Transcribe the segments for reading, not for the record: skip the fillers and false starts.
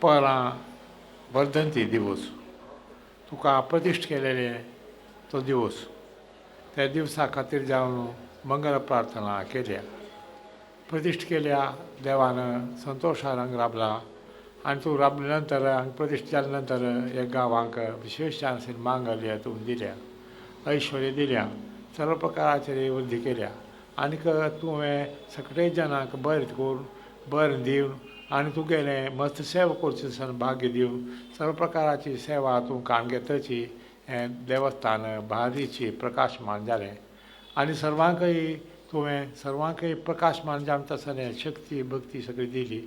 परां वर्धंती दिवस तुका प्रतिश्ठ केलेले तो दिवस त्या दिवसा खातीर जावन मंगल प्रार्थना केल्या. प्रतिश्ठ केल्या देवानं संतोशान राबला आणि तू राबल्या नंतर आणि प्रतिश्ठ जाल्या नंतर या गांवांक विशेष आशील मांगल्य तुम दिल्या, ऐश्वर्य दिल्या, सर्व प्रकाराचे वृद्धी केल्या आनीक तुवें सगळे जनांक बरें करून बरें दिवन आनी तुगेलें मस्त सेवा करची भाग्य दिवन सर्व प्रकाराची सेवा तूं काण घेतची हें देवस्थान भारीची प्रकाशमान जालें आनी सर्वांकय तुवें सर्वांकय प्रकाशमान जावन तसलें शक्ती भक्ती सगळी दिली.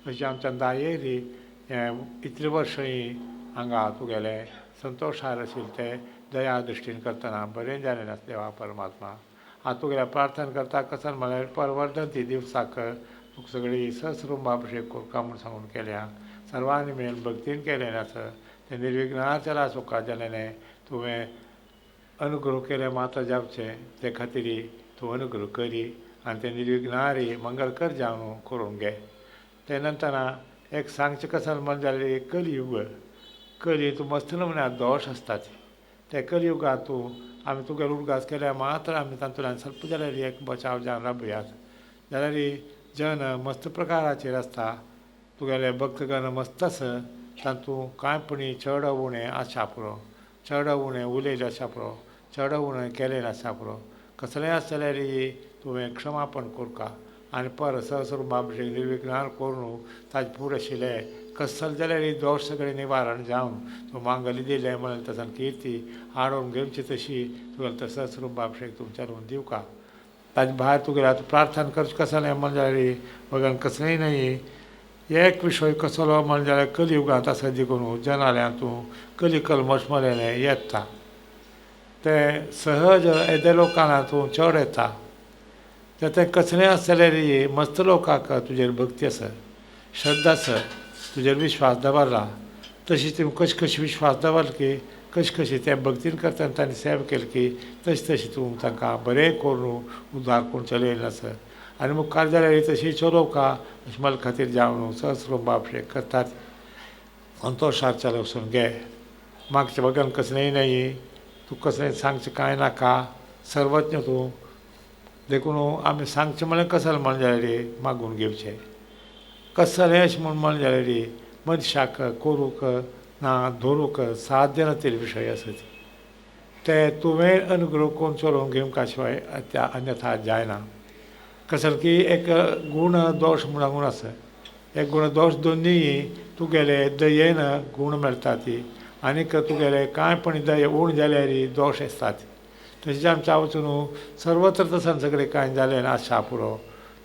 अशी आमच्या दायेरी इतले वर्सय हांगा तुगेलें संतोशार आशिल्लें तें दया दृश्टीन करतना बरें जालें देवा परमात्मा. हांव तुगेल्या प्रार्थना करता कसन म्हळ्यार परवर्धंती दिवसाक तुका सगळी सहस्रुंबाभिशेक करता म्हूण सांगून केल्या. सर्वांनी मेळून भक्तीन केलें आसा तें निर्विघ्नाचला सुखा जालेलें तुवें अनुग्रह केले माता जावचें ते खातीर तूं अनुग्रह करी आनी तें निर्विघ्नारी मंगलकर जावन करून घे. ते नंतर एक सांगचें कसन म्हण जाल्यार कलियूग तूं मस्त नमुन्यान दोश आसतात ते कलियुगांत तूं आमी तुगेलो उदगास केल्या मात्र आमी तातूंतल्यान स्वल्प जाल्यार एक बचाव जावन राबयात जाल्यार जन मस्त प्रकाराचेर आसता. तुगेले भक्तगण मस्त आसा तातूं कांयपणी चड उणें आसा पुरो, चड उणें उलयलें आसा पुरो, चड उणें केलें आसा पुरो. कसलेंय आसा जाल्यार तुवें क्षमापण कोरता आनी पर सहस्रुंबाभिशेक निर्विघ्नान करून ताजे फुडें आशिल्लें कसल जाल्यार दोश सगळें निवारण जावन तूं मांगल्य दिलें म्हणून तसन किर्ती हाडून घेवची तशी तुगेलें तो सहस्रुंबाभिशेक तुमच्या दिवका. ताजे भायर तुगेलें आतां प्रार्थना करचें कसलें म्हण जाल्यार बघन कसलेंय न्हय एक विशय कसलो म्हण जाल्यार कलियुगांत आसा देखून जनाल्यान तूं कलिकल्मश मलेलें येता तें सहज येद्या लोकांना तूं चड येता तें तें कसलेंय आसा जाल्यार मस्त लोकांक तुजेर भक्ती आसा, श्रद्धा आसा, तुजेर विश्वास दवरला तशी तूं कशी विश्वास दवरला की कशी ते भक्तीन करतना तांणी सेवा केली की तशी तूं तांकां बरें करून उद्दार करून चलयलें आसा आनी मुखार जाल्यार तशी चलोवका अशें मला खातीर जावन सहस्रुंबाभिशेक करतात. संतोशार चलोवसून घे. मागचें बगन कसलेंय न्हय तूं कसलें सांगचें कांय नाका सर्वज्ञ तूं देखून आमी सांगचें म्हळ्यार कसलें म्हण जाल्यार मागून घेवचें कसलें अशें म्हण जाल्यार मनशाक करूंक ना धरूंक साध्य नासलेले विशय आसा ते तुवें अनुग्रह करून चलोवन घेवंक शिवाय अन्यथा जायना. कसले की एक गूण दोश म्हणून आसा एक गूण दोश दोनूय तुगेले दयेन गूण मेळटात आनीक तुगेले कांयपणी दये उण जाल्यार दोश आसतात. तशेंच आमच्या वचून सर्वत्र तसन सगळें कांय जालें आसा पुरो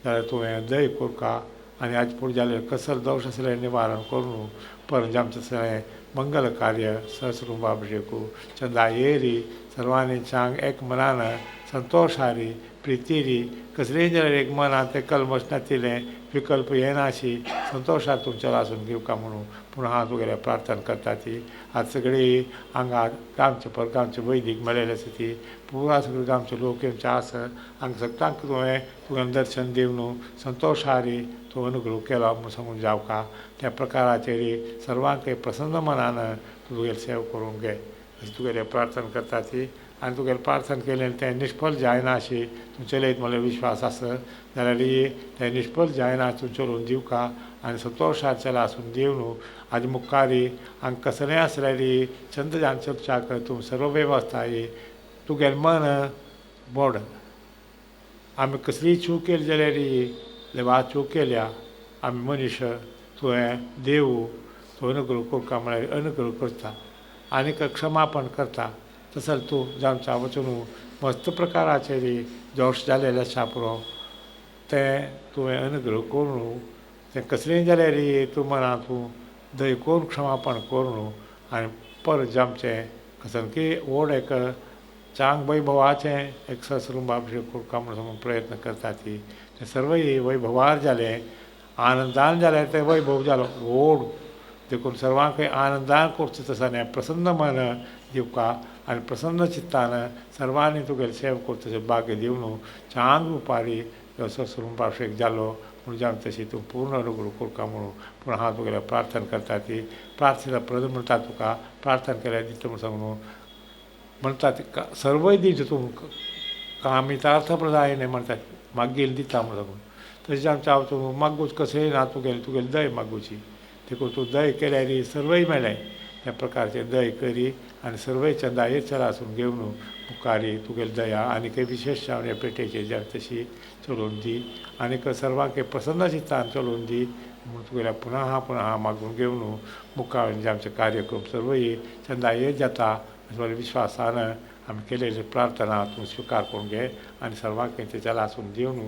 जाल्यार तुवें दय कोरता आनी हाजे फुडें जाल्यार कसलो दोश आसल्यार निवारण करून परंत आमचें सगळें मंगल कार्य सहस्रुंबाभिशेकू चंदायेरी सर्वांनी चांग एक मनान संतोशारी प्रितीरी कसलेंय जाल्यार एक मनान तें कल्मश नातिलें विकल्प येनाशी संतोशार तुमच्या लासून घेवका म्हणून पूण हांव तुगेल्या प्रार्थना करता ती आज सगळीं हांगा गांवचे वैदीक मेळयले आसा ती पुरा सगळे गांवचे लोक येवचे आसा हांगा सगळ्यांक तुगेलें दर्शन दिवन संतोशारी तूं अनुग्रह केलो म्हूण सांगून जावका. त्या प्रकाराचेर सर्वांक प्रसन्न मनान तुगेली सेवा करूंक घे अशी तुगेली प्रार्थना करता ती आनी तुगेलें प्रार्थना केलें तें निश्फल जायना अशी तूं चलयत म्हळ्यार विश्वास आसा जाल्यार तें निश्फल जायना तूं चलोवन दिवका आनी संतोशार चलासून दिवन हाजे मुखारी हांगा कसलेंय आसल्यार चंद्रजान चर्चाक तूं सर्व वेवस्था तुगेलें मन मोड आमी कसलीय चूक केली जाल्यार देवा चूक केल्या आमी मनीस तुवें देव तूं अनुग्रह करता म्हळ्यार अनुग्रह करता आनीक क्षमापण करता तसो तूं जावच्या वचून मस्त प्रकाराचेर दोश जालेले आसा पुरो तें तुवें अनुग्रह करून तें कसलेंय जाल्यार तूं मना तूं दय करून क्षमापण करून आनी परत जमचें कसन की व्हड एक चांग वैभवाचें एक सहस्रुंबाभिशेक करता म्हूण सांगून प्रयत्न करता ती तें सर्वय वैभवार जालें आनंदान जाल्यार तें वैभव जालो व्हड देखून सर्वांक आनंदान करचें तसलें प्रसन्न मन दिवका आनी प्रसन्न चित्तान सर्वांनी तुगेली सेवा करचें भाग्य दिवन चांग उपारी सहस्रुंबाभिशेक जालो म्हणून जावन तशी तूं पूर्ण अनुग्रह कोरता म्हणून पूण हांव तुगेल्या प्रार्थना करता ती प्रार्थना प्रद म्हणटा तुका प्रार्थना केल्यार दिता म्हूण सांगून म्हणटा ती सर्वय दिता तूं कामितार्थप्रदाय म्हणटा मागील दिता म्हूण सांगून तशें आमचें हांव तूं मागूच कशेंय ना तुगेली दय मागूची देखून तूं दय केल्यार सर्वय मेळ्ळें त्या प्रकारचे दय करी आनी सर्वय चंदायेर चलासून घेवन मुखारी तुगेली दया आनी विशेश जावन ह्या पेटेचेर जावन तशी चलोवन दी आनीक सर्वांक प्रसन्न चित्तान चलोवन दी म्हूण तुगेल्या पुनः मागून घेवन मुखार जे आमचे कार्यक्रम सर्वय चंदायेर जाता अशें विश्वासान आमी केलेली प्रार्थना तूं स्विकार करून घे आनी सर्वांक तेच्या लासून दिवन